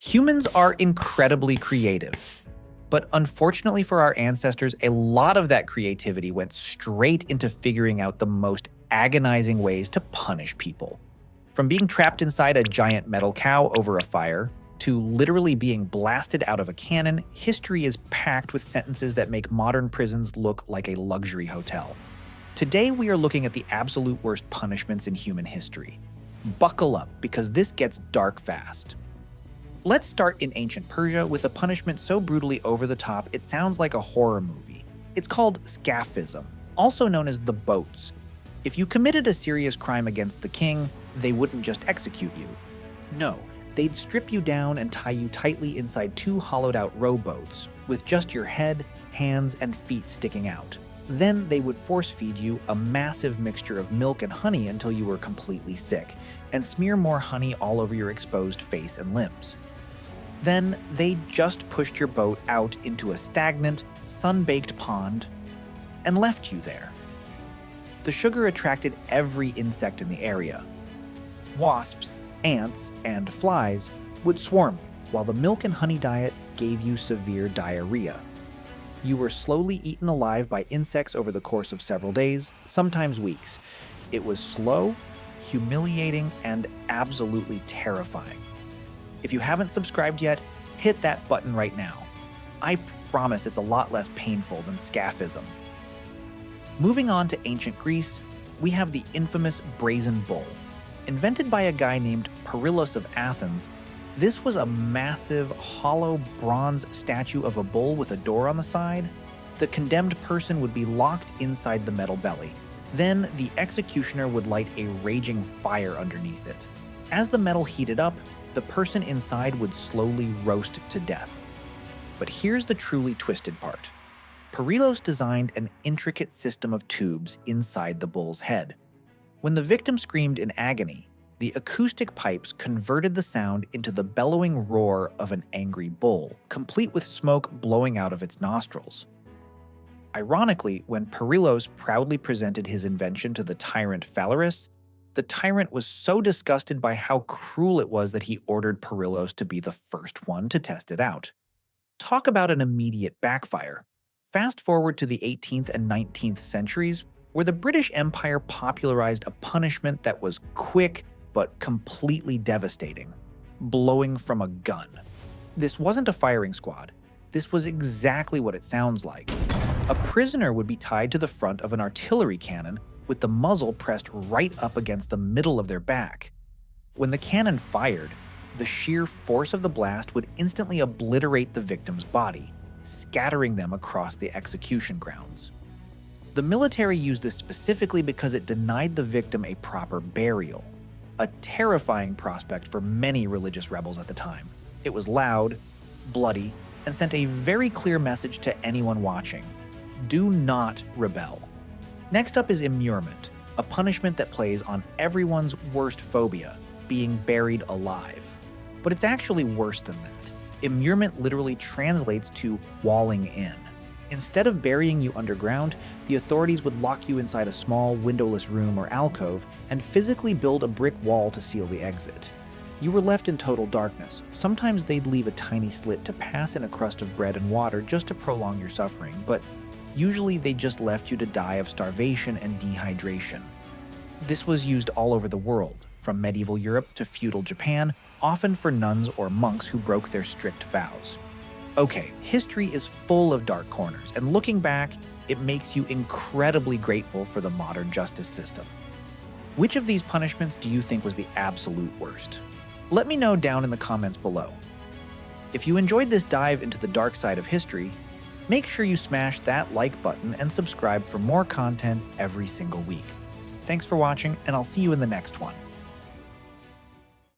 Humans are incredibly creative, but unfortunately for our ancestors, a lot of that creativity went straight into figuring out the most agonizing ways to punish people. From being trapped inside a giant metal cow over a fire, to literally being blasted out of a cannon, history is packed with sentences that make modern prisons look like a luxury hotel. Today we are looking at the absolute worst punishments in human history. Buckle up, because this gets dark fast. Let's start in ancient Persia with a punishment so brutally over the top it sounds like a horror movie. It's called Scaphism, also known as the boats. If you committed a serious crime against the king, they wouldn't just execute you. No, they'd strip you down and tie you tightly inside two hollowed-out rowboats, with just your head, hands, and feet sticking out. Then they would force-feed you a massive mixture of milk and honey until you were completely sick, and smear more honey all over your exposed face and limbs. Then they just pushed your boat out into a stagnant, sun-baked pond and left you there. The sugar attracted every insect in the area. Wasps, ants, and flies would swarm you, while the milk and honey diet gave you severe diarrhea. You were slowly eaten alive by insects over the course of several days, sometimes weeks. It was slow, humiliating, and absolutely terrifying. If you haven't subscribed yet, hit that button right now. I promise it's a lot less painful than Scaphism. Moving on to ancient Greece, we have the infamous Brazen Bull. Invented by a guy named Perillos of Athens, this was a massive, hollow bronze statue of a bull with a door on the side. The condemned person would be locked inside the metal belly. Then the executioner would light a raging fire underneath it. As the metal heated up, the person inside would slowly roast to death. But here's the truly twisted part. Perillos designed an intricate system of tubes inside the bull's head. When the victim screamed in agony, the acoustic pipes converted the sound into the bellowing roar of an angry bull, complete with smoke blowing out of its nostrils. Ironically, when Perillos proudly presented his invention to the tyrant Phalaris, the tyrant was so disgusted by how cruel it was that he ordered Perillos to be the first one to test it out. Talk about an immediate backfire. Fast forward to the 18th and 19th centuries, where the British Empire popularized a punishment that was quick but completely devastating: blowing from a gun. This wasn't a firing squad. This was exactly what it sounds like. A prisoner would be tied to the front of an artillery cannon with the muzzle pressed right up against the middle of their back. When the cannon fired, the sheer force of the blast would instantly obliterate the victim's body, scattering them across the execution grounds. The military used this specifically because it denied the victim a proper burial, a terrifying prospect for many religious rebels at the time. It was loud, bloody, and sent a very clear message to anyone watching: do not rebel. Next up is immurement, a punishment that plays on everyone's worst phobia, being buried alive. But it's actually worse than that. Immurement literally translates to walling in. Instead of burying you underground, the authorities would lock you inside a small, windowless room or alcove and physically build a brick wall to seal the exit. You were left in total darkness. Sometimes they'd leave a tiny slit to pass in a crust of bread and water just to prolong your suffering, but usually they just left you to die of starvation and dehydration. This was used all over the world, from medieval Europe to feudal Japan, often for nuns or monks who broke their strict vows. Okay, history is full of dark corners, and looking back, it makes you incredibly grateful for the modern justice system. Which of these punishments do you think was the absolute worst? Let me know down in the comments below. If you enjoyed this dive into the dark side of history, make sure you smash that like button and subscribe for more content every single week. Thanks for watching, and I'll see you in the next one.